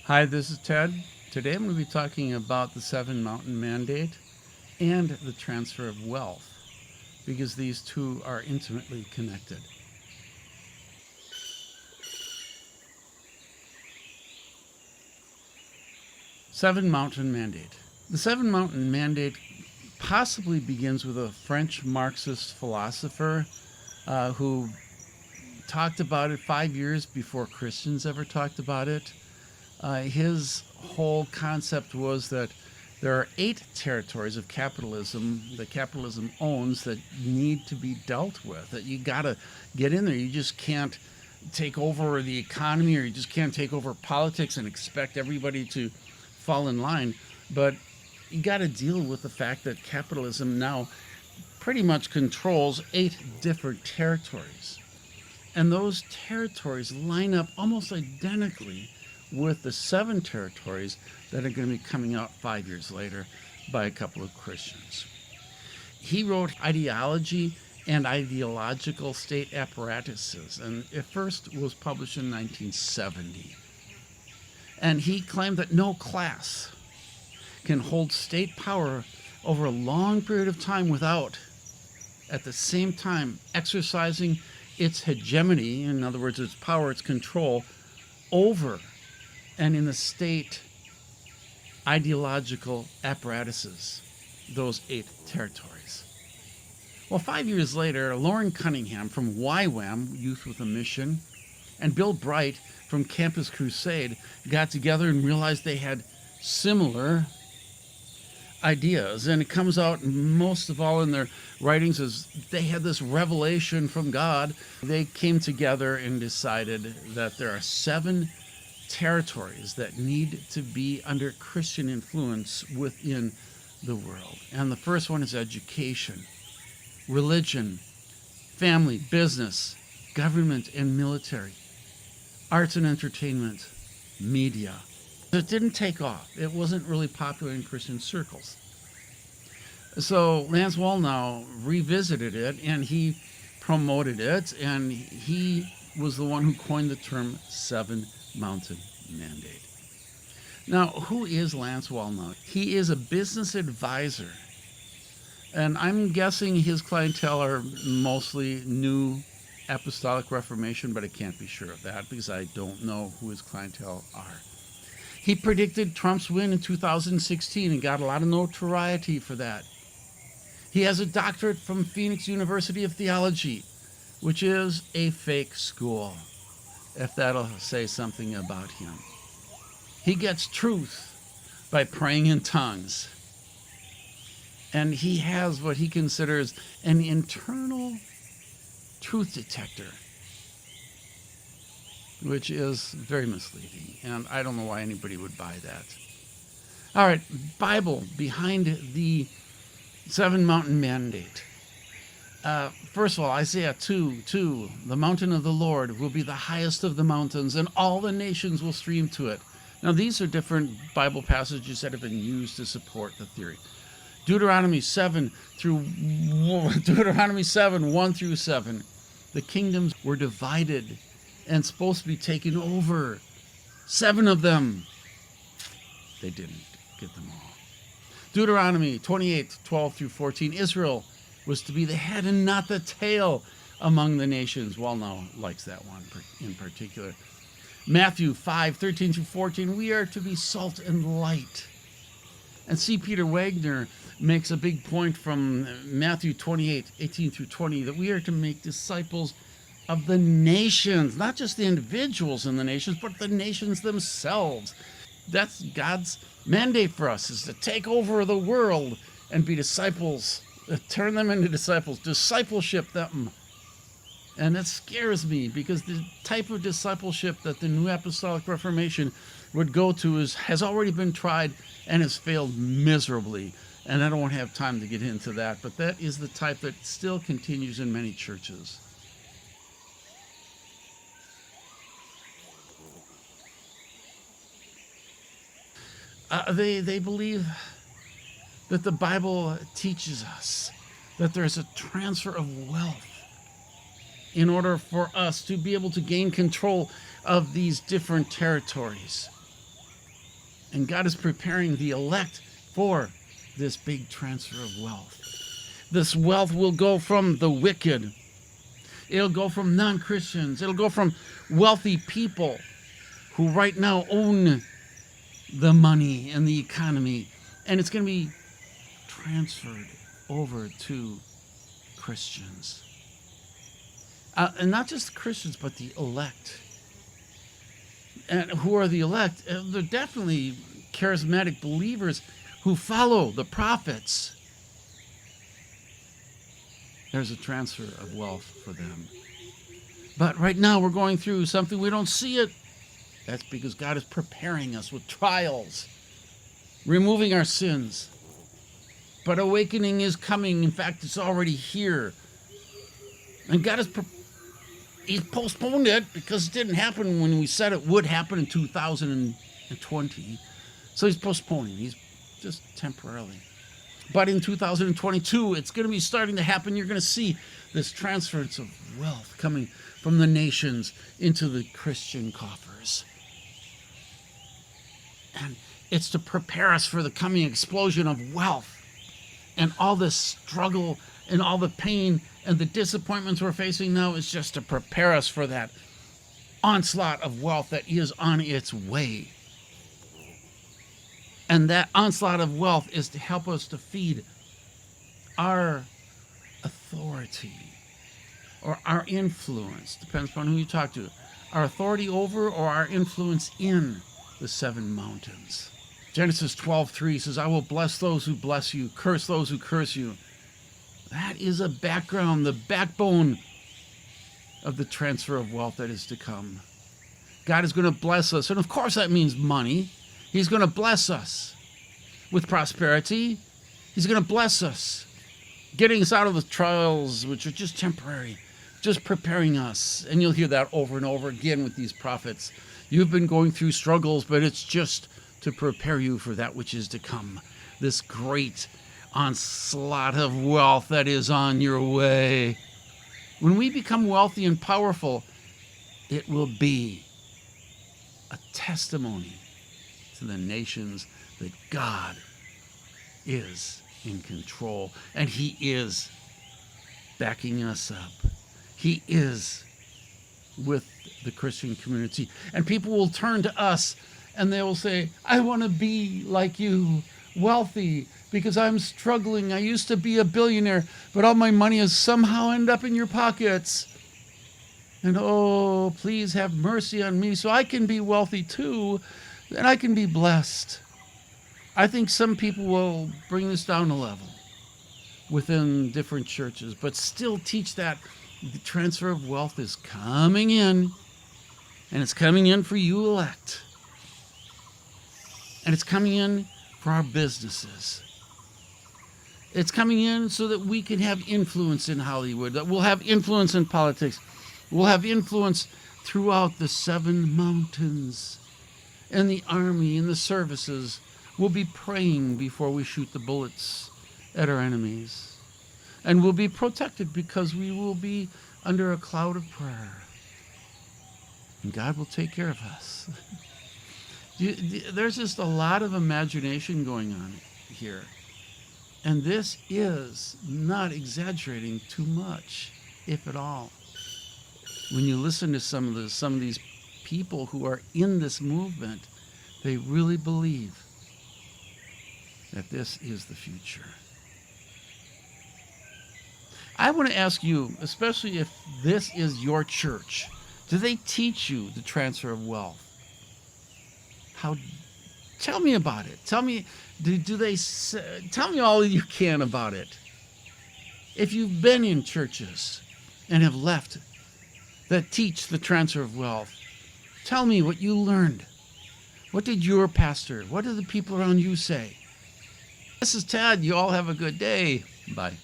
Hi, this is Ted. Today I'm going to be talking about the Seven Mountain Mandate and the transfer of wealth because these two are intimately connected. Seven Mountain Mandate. The Seven Mountain Mandate possibly begins with a French Marxist philosopher who talked about it 5 years before Christians ever talked about it. His whole concept was that there are 8 territories of capitalism that capitalism owns that need to be dealt with, that you got to get in there. You just can't take over the economy, or you just can't take over politics and expect everybody to fall in line. But you got to deal with the fact that capitalism now pretty much controls 8 different territories. And those territories line up almost identically with the 7 territories that are going to be coming out 5 years later by a couple of Christians. He wrote Ideology and Ideological State Apparatuses, and it first was published in 1970. And he claimed that no class can hold state power over a long period of time without, at the same time, exercising its hegemony, in other words, its power, its control, over and in the state ideological apparatuses, those 8 territories. Well, 5 years later, Lauren Cunningham from YWAM, Youth with a Mission, and Bill Bright from Campus Crusade got together and realized they had similar ideas. And it comes out most of all in their writings as they had this revelation from God. They came together and decided that there are 7 territories that need to be under Christian influence within the world. And the first one is education, religion, family, business, government and military, arts and entertainment, media. It didn't take off. It wasn't really popular in Christian circles. So Lance Wallnau revisited it and he promoted it, and he was the one who coined the term Seven Mountain Mandate. Now, who is Lance Wallnau? He is a business advisor, and I'm guessing his clientele are mostly New Apostolic Reformation, but I can't be sure of that because I don't know who his clientele are. He predicted Trump's win in 2016 and got a lot of notoriety for that. He has a doctorate from Phoenix University of Theology, which is a fake school, if that'll say something about him. He gets truth by praying in tongues. And he has what he considers an internal truth detector, which is very misleading. And I don't know why anybody would buy that. All right, Bible behind the Seven Mountain Mandate. First of all, Isaiah 2:2, the mountain of the Lord will be the highest of the mountains, and all the nations will stream to it. Now, these are different Bible passages that have been used to support the theory. Deuteronomy 7, 1 through 7, the kingdoms were divided and supposed to be taken over. 7 of them. They didn't get them all. Deuteronomy 28, 12 through 14, Israel was to be the head and not the tail among the nations. Wallnau likes that one in particular. Matthew 5, 13 through 14, we are to be salt and light. And C. Peter Wagner makes a big point from Matthew 28, 18 through 20, that we are to make disciples of the nations, not just the individuals in the nations, but the nations themselves. That's God's mandate for us, is to take over the world and be disciples, turn them into disciples, discipleship them. And it scares me because the type of discipleship that the New Apostolic Reformation would go to has already been tried and has failed miserably. And I don't have time to get into that, but that is the type that still continues in many churches. They believe that the Bible teaches us that there's a transfer of wealth in order for us to be able to gain control of these different territories. And God is preparing the elect for this big transfer of wealth. This wealth will go from the wicked. It'll go from non-Christians. It'll go from wealthy people who right now own the money and the economy. And it's going to be transferred over to Christians. And not just Christians, but the elect. And who are the elect? They're definitely charismatic believers who follow the prophets. There's a transfer of wealth for them. But right now we're going through something we don't see it. That's because God is preparing us with trials, removing our sins. But awakening is coming. In fact, it's already here. And God has He's postponed it because it didn't happen when we said it would happen in 2020. So he's postponing. He's just temporarily. But in 2022, it's going to be starting to happen. You're going to see this transference of wealth coming from the nations into the Christian coffers. And it's to prepare us for the coming explosion of wealth and all this struggle and all the pain and the disappointments we're facing now is just to prepare us for that onslaught of wealth that is on its way. And that onslaught of wealth is to help us to feed our authority or our influence, depends upon who you talk to, our authority over or our influence in the seven mountains. Genesis 12:3 says, I will bless those who bless you, curse those who curse you. That is a background, the backbone of the transfer of wealth that is to come. God is going to bless us. And of course that means money. He's going to bless us with prosperity. He's going to bless us, getting us out of the trials, which are just temporary, just preparing us. And you'll hear that over and over again with these prophets. You've been going through struggles, but it's just to prepare you for that which is to come. This great onslaught of wealth that is on your way. When we become wealthy and powerful, it will be a testimony to the nations that God is in control and He is backing us up. He is with the Christian community. And people will turn to us and they will say, I want to be like you, wealthy, because I'm struggling. I used to be a billionaire, but all my money has somehow ended up in your pockets. And oh, please have mercy on me so I can be wealthy too, and I can be blessed. I think some people will bring this down a level within different churches, but still teach that the transfer of wealth is coming in, and it's coming in for you elect. And it's coming in for our businesses. It's coming in so that we can have influence in Hollywood, that we'll have influence in politics. We'll have influence throughout the seven mountains and the army and the services. We'll be praying before we shoot the bullets at our enemies. And we'll be protected because we will be under a cloud of prayer. And God will take care of us. There's just a lot of imagination going on here. And this is not exaggerating too much, if at all. When you listen to some of these people who are in this movement, they really believe that this is the future. I want to ask you, especially if this is your church, do they teach you the transfer of wealth? Tell me about it. Tell me, tell me all you can about it. If you've been in churches and have left that teach the transfer of wealth, tell me what you learned. What did your pastor, what did the people around you say? This is Ted. You all have a good day. Bye.